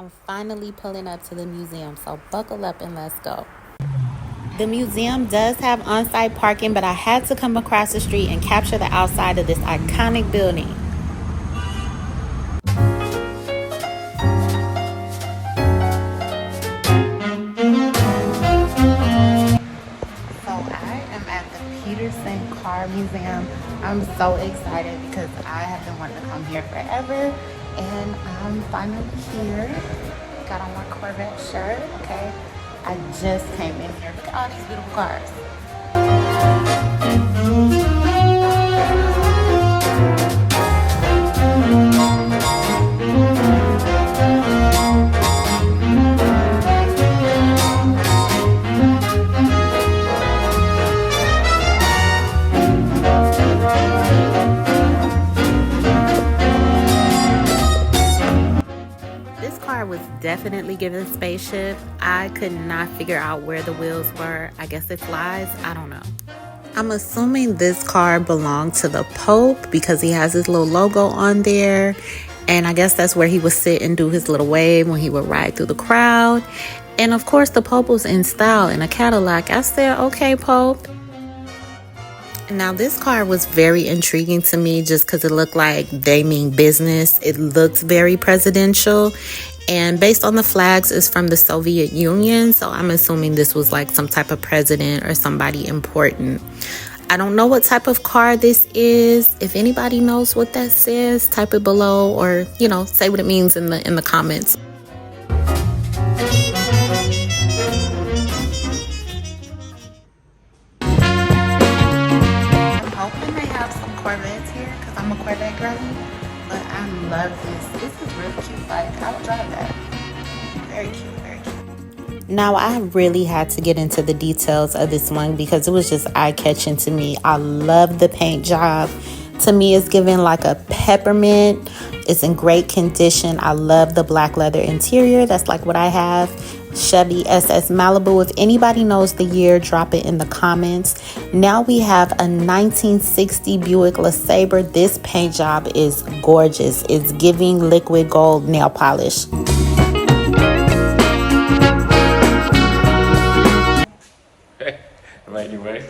I'm finally pulling up to the museum, so buckle up and let's go. The museum does have on-site parking, but I had to come across the street and capture the outside of this iconic building. So I am at the Petersen Car Museum. I'm so excited because I have been wanting to come here forever, and I'm finally here. Got on my Corvette shirt, okay? I just came in here. Look at all these beautiful cars. This car was definitely given spaceship. I could not figure out where the wheels were. I guess it flies. I don't know. I'm assuming this car belonged to the Pope because he has his little logo on there. And I guess that's where he would sit and do his little wave when he would ride through the crowd. And of course, the Pope was in style in a Cadillac. I said, okay, Pope. Now, this car was very intriguing to me just because it looked like they mean business. It looks very presidential. And based on the flags, it's from the Soviet Union. So I'm assuming this was like some type of president or somebody important. I don't know what type of car this is. If anybody knows what that says, type it below, or, say what it means in the comments. I'm hoping they have some Corvettes here because I'm a Corvette girlie. But I love this. This is really cute. Like, I would drive that. Very cute, very cute. Now, I really had to get into the details of this one because it was just eye-catching to me. I love the paint job. To me, it's giving like a peppermint. It's in great condition. I love the black leather interior. That's like what I have. Chevy SS Malibu. If anybody knows the year, drop it in the comments. Now we have a 1960 Buick LeSabre. This paint job is gorgeous. It's giving liquid gold nail polish. Am I in your way?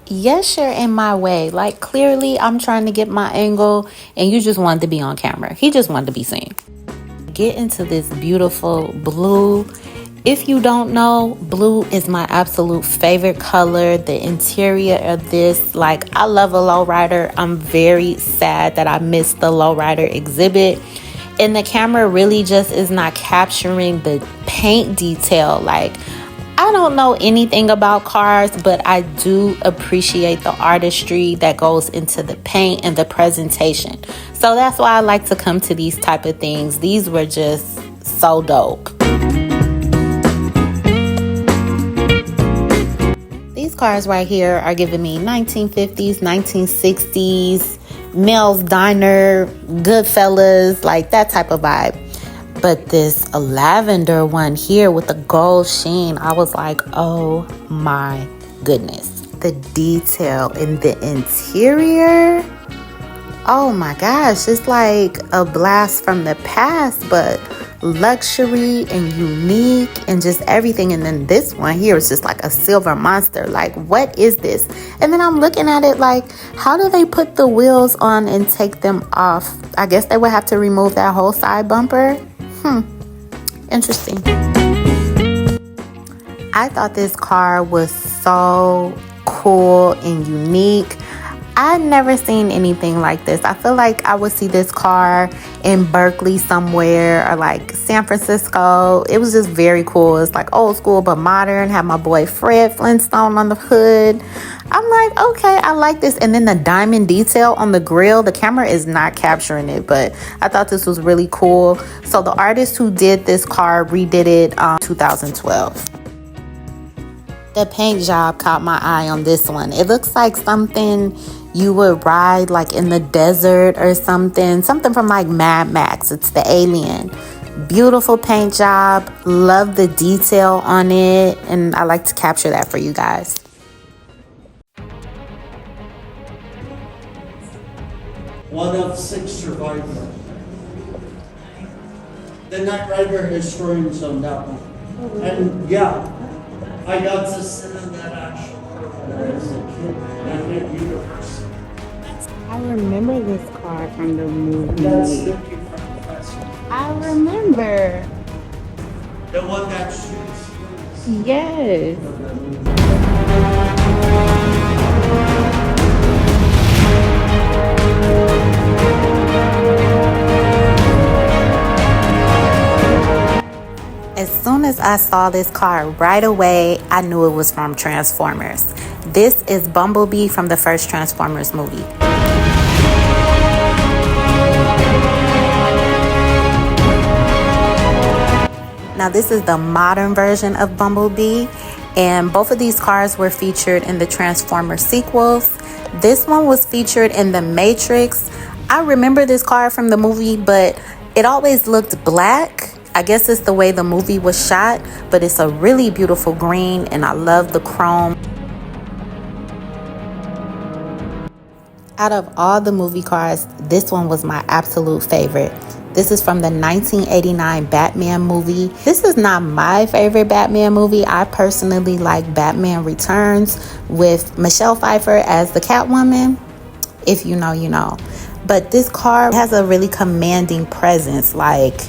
Yes, you're in my way. Like, clearly I'm trying to get my angle and you just wanted to be on camera. He just wanted to be seen. Get into this beautiful blue. If you don't know, blue is my absolute favorite color. The interior of this, like, I love a lowrider. I'm very sad that I missed the lowrider exhibit. And the camera really just is not capturing the paint detail. Like, I don't know anything about cars, but I do appreciate the artistry that goes into the paint and the presentation. So that's why I like to come to these type of things. These were just so dope. These cars right here are giving me 1950s, 1960s, Mel's Diner, Goodfellas, like that type of vibe. But this lavender one here with the gold sheen, I was like, oh my goodness. The detail in the interior, oh my gosh, it's like a blast from the past, but luxury and unique and just everything. And then this one here is just like a silver monster. Like, what is this? And then I'm looking at it like, how do they put the wheels on and take them off? I guess they would have to remove that whole side bumper. Interesting. I thought this car was so cool and unique. I'd never seen anything like this. I feel like I would see this car in Berkeley somewhere or like San Francisco. It was just very cool. It's like old school but modern. Have my boy Fred Flintstone on the hood. I'm like, okay, I like this. And then the diamond detail on the grill, the camera is not capturing it, but I thought this was really cool. So the artist who did this car redid it 2012. The paint job caught my eye on this one. It looks like something you would ride like in the desert or something from like Mad Max. It's the Alien. Beautiful paint job. Love the detail on it, and I like to capture that for you guys. One of 6 survivors. The Knight Rider historians on that one. And yeah, I got to sit in that actual Corvette as a kid. And it universe. I remember this car from the movie. That's Sticky from the festival. I remember. The one that shoots. Yes. As soon as I saw this car, right away, I knew it was from Transformers. This is Bumblebee from the first Transformers movie. Now, this is the modern version of Bumblebee, and both of these cars were featured in the Transformers sequels. This one was featured in The Matrix. I remember this car from the movie, but it always looked black. I guess it's the way the movie was shot, but it's a really beautiful green, and I love the chrome. Out of all the movie cars, this one was my absolute favorite. This is from the 1989 Batman movie. This is not my favorite Batman movie. I personally like Batman Returns with Michelle Pfeiffer as the Catwoman. If you know, you know. But this car has a really commanding presence, like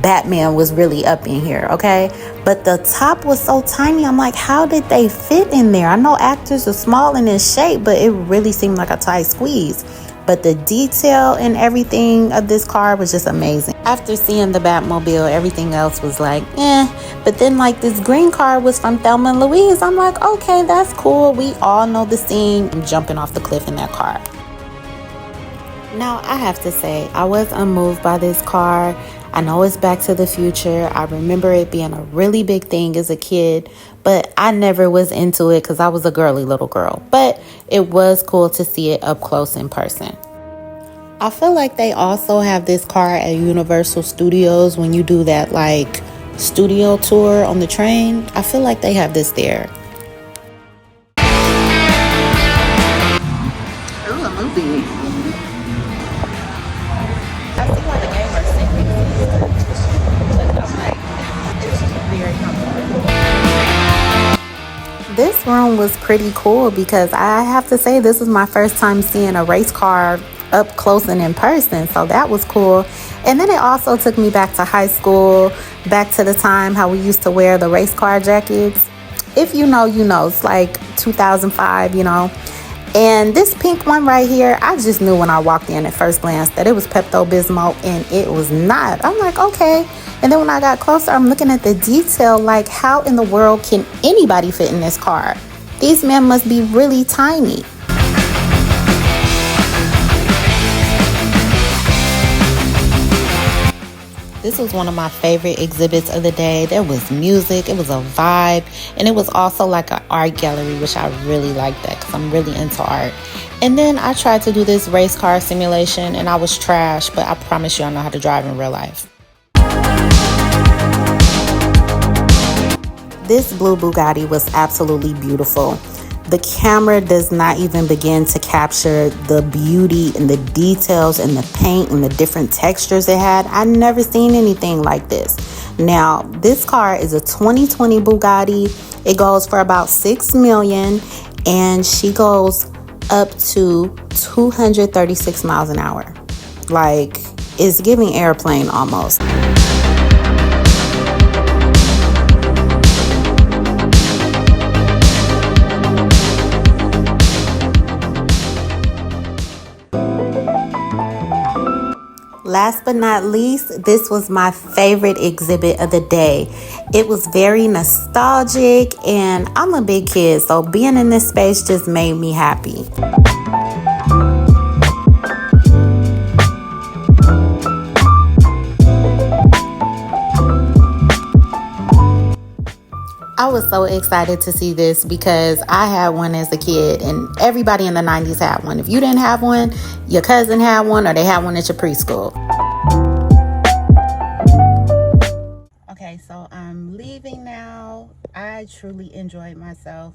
Batman was really up in here, okay? But the top was so tiny. I'm like, how did they fit in there? I know actors are small in this shape, but it really seemed like a tight squeeze. But the detail and everything of this car was just amazing. After seeing the Batmobile, everything else was like, But then like this green car was from Thelma and Louise. I'm like, okay, that's cool. We all know the scene. I'm jumping off the cliff in that car. Now, I have to say, I was unmoved by this car. I know it's Back to the Future. I remember it being a really big thing as a kid, but I never was into it because I was a girly little girl. But it was cool to see it up close in person. I feel like they also have this car at Universal Studios when you do that like studio tour on the train. I feel like they have this there. Ooh, a movie. I see why the gamers think this room was pretty cool because I have to say this was my first time seeing a race car up close and in person, so that was cool. And then it also took me back to high school, back to the time how we used to wear the race car jackets. If you know, you know. It's like 2005, you know. And this pink one right here, I just knew when I walked in at first glance that it was Pepto-Bismol, and it was not. I'm like, okay. And then when I got closer, I'm looking at the detail, like how in the world can anybody fit in this car? These men must be really tiny. This was one of my favorite exhibits of the day. There was music, it was a vibe, and it was also like an art gallery, which I really like that because I'm really into art. And then I tried to do this race car simulation and I was trash, but I promise you I know how to drive in real life. This blue Bugatti was absolutely beautiful. The camera does not even begin to capture the beauty and the details and the paint and the different textures it had. I never seen anything like this. Now, this car is a 2020 Bugatti. It goes for about $6 million, and she goes up to 236 miles an hour. Like, it's giving airplane almost. Last but not least, this was my favorite exhibit of the day. It was very nostalgic, and I'm a big kid, so being in this space just made me happy. I was so excited to see this because I had one as a kid, and everybody in the 90s had one. If you didn't have one, your cousin had one, or they had one at your preschool. Okay, so I'm leaving now. I truly enjoyed myself.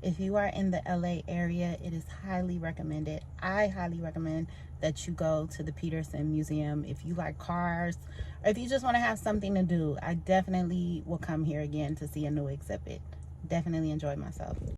If you are in the LA area, it is highly recommended. I highly recommend that you go to the Petersen Museum. If you like cars, or if you just want to have something to do, I definitely will come here again to see a new exhibit. Definitely enjoyed myself.